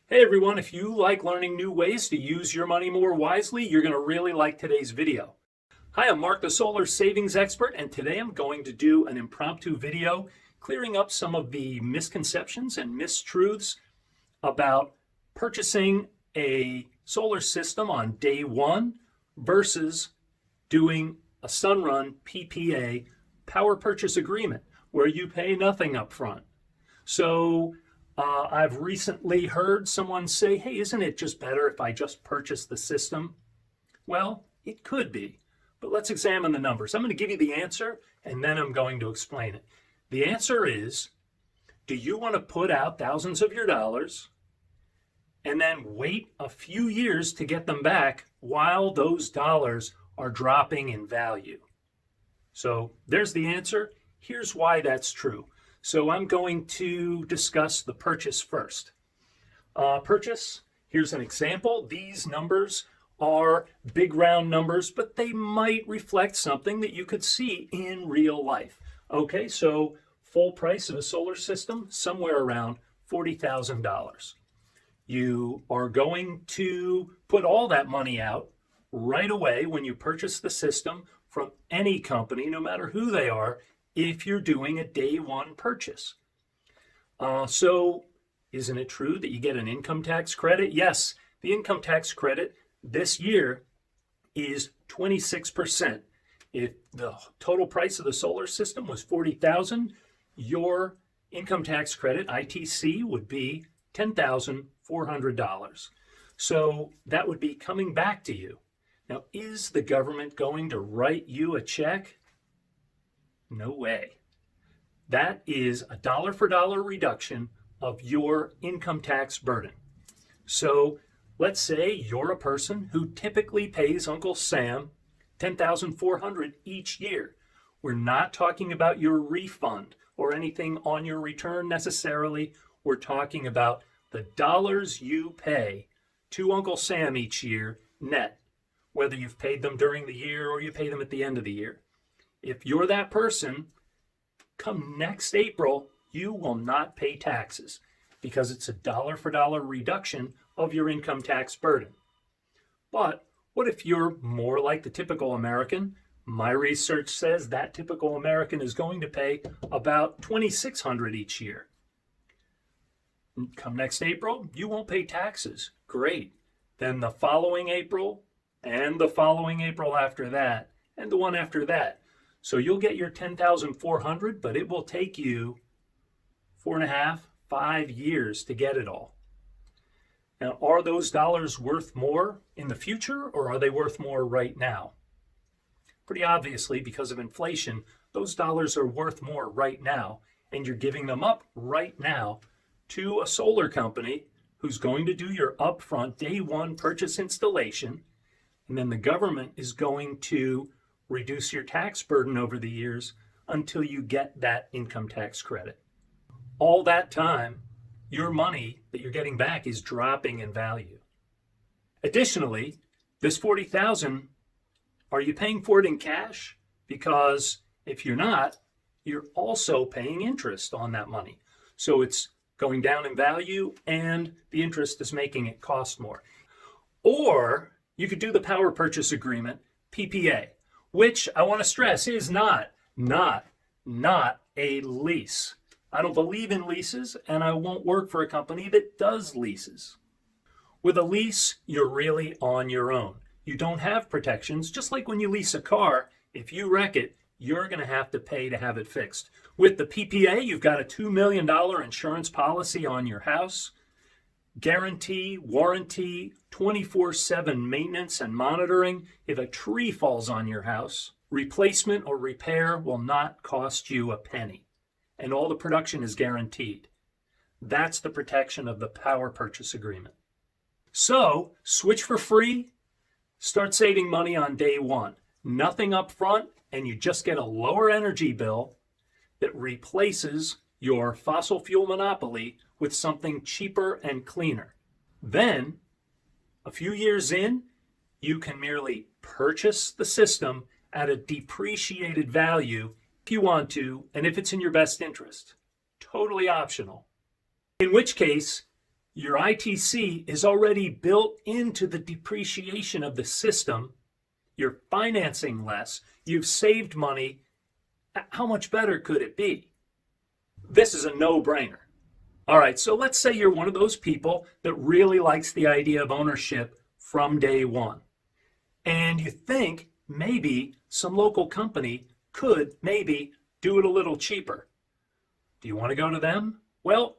Hey everyone, if you like learning new ways to use your money more wisely, you're going to really like today's video. Hi, I'm Mark, the solar savings expert, and today I'm going to do an impromptu video clearing up some of the misconceptions and mistruths about purchasing a solar system on day one versus doing a Sunrun PPA power purchase agreement where you pay nothing up front. So I've recently heard someone say, hey, isn't it just better if I just purchase the system? Well, it could be, but let's examine the numbers. I'm going to give you the answer, and then I'm going to explain it. The answer is, do you want to put out thousands of your dollars and then wait a few years to get them back while those dollars are dropping in value? So there's the answer. Here's why that's true. So I'm going to discuss the purchase first. Purchase, here's an example. These numbers are big round numbers, but they might reflect something that you could see in real life. Okay, so full price of a solar system, somewhere around $40,000. You are going to put all that money out right away when you purchase the system from any company, no matter who they are, if you're doing a day one purchase. So isn't it true that you get an income tax credit? Yes, the income tax credit this year is 26%. If the total price of the solar system was $40,000, your income tax credit, ITC, would be $10,400. So that would be coming back to you. Now, is the government going to write you a check? No way. That is a dollar for dollar reduction of your income tax burden. So let's say you're a person who typically pays Uncle Sam $10,400 each year. We're not talking about your refund or anything on your return necessarily. We're talking about the dollars you pay to Uncle Sam each year net, whether you've paid them during the year or you pay them at the end of the year. If you're that person, come next April, you will not pay taxes because it's a dollar for dollar reduction of your income tax burden. But what if you're more like the typical American? My research says that typical American is going to pay about $2,600 each year. Come next April, you won't pay taxes. Great. Then the following April and the following April after that and the one after that. So you'll get your $10,400, but it will take you 4.5, 5 years to get it all. Now, are those dollars worth more in the future, or are they worth more right now? Pretty obviously, because of inflation, those dollars are worth more right now, and you're giving them up right now to a solar company who's going to do your upfront day one purchase installation, and then the government is going to reduce your tax burden over the years until you get that income tax credit. All that time, your money that you're getting back is dropping in value. Additionally, this $40,000, are you paying for it in cash? Because if you're not, you're also paying interest on that money. So it's going down in value and the interest is making it cost more. Or you could do the power purchase agreement, PPA, which I want to stress is not a lease. I don't believe in leases, and I won't work for a company that does leases. With a lease, you're really on your own. You don't have protections, just like when you lease a car. If you wreck it, you're going to have to pay to have it fixed. With the PPA, you've got a $2 million insurance policy on your house, guarantee, warranty, 24/7 maintenance and monitoring. If a tree falls on your house, replacement or repair will not cost you a penny, and all the production is guaranteed. That's the protection of the power purchase agreement. So switch for free, start saving money on day one. Nothing up front, and you just get a lower energy bill that replaces your fossil fuel monopoly with something cheaper and cleaner. Then, a few years in, you can merely purchase the system at a depreciated value if you want to, and if it's in your best interest. Totally optional. In which case, Your ITC is already built into the depreciation of the system. You're financing less. You've saved money. How much better could it be? This is a no-brainer. All right, so let's say you're one of those people that really likes the idea of ownership from day one. And you think maybe some local company could maybe do it a little cheaper. Do you want to go to them? Well,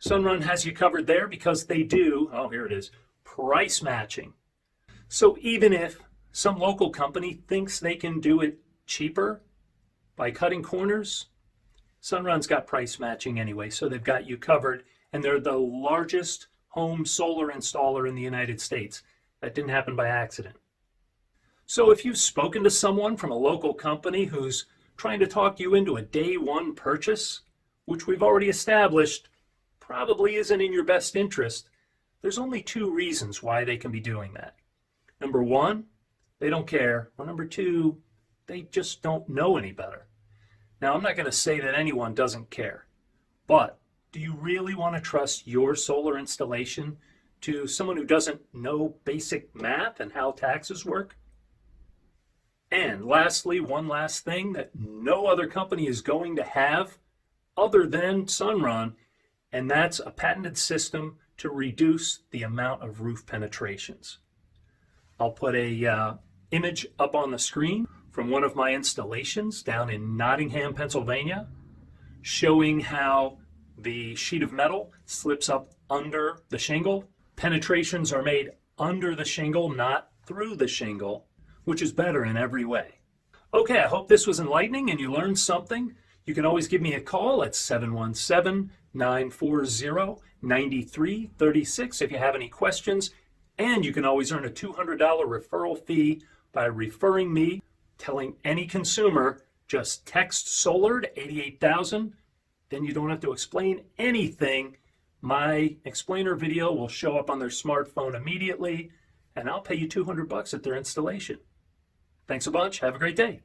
Sunrun has you covered there because they do, oh, here it is, price matching. So even if some local company thinks they can do it cheaper by cutting corners, Sunrun's got price matching anyway, so they've got you covered, and they're the largest home solar installer in the United States. That didn't happen by accident. So if you've spoken to someone from a local company who's trying to talk you into a day one purchase, which we've already established probably isn't in your best interest, there's only two reasons why they can be doing that. Number one, they don't care. Or number two, they just don't know any better. Now, I'm not going to say that anyone doesn't care, but do you really want to trust your solar installation to someone who doesn't know basic math and how taxes work? And lastly, one last thing that no other company is going to have other than Sunrun, and that's a patented system to reduce the amount of roof penetrations. I'll put a image up on the screen from one of my installations down in Nottingham, Pennsylvania, showing how the sheet of metal slips up under the shingle. Penetrations are made under the shingle, not through the shingle, which is better in every way. Okay, I hope this was enlightening and you learned something. You can always give me a call at 717-940-9336 if you have any questions. And you can always earn a $200 referral fee by referring me, telling any consumer, just text solar to 88,000. Then you don't have to explain anything. My explainer video will show up on their smartphone immediately, and I'll pay you $200 at their installation. Thanks a bunch. Have a great day.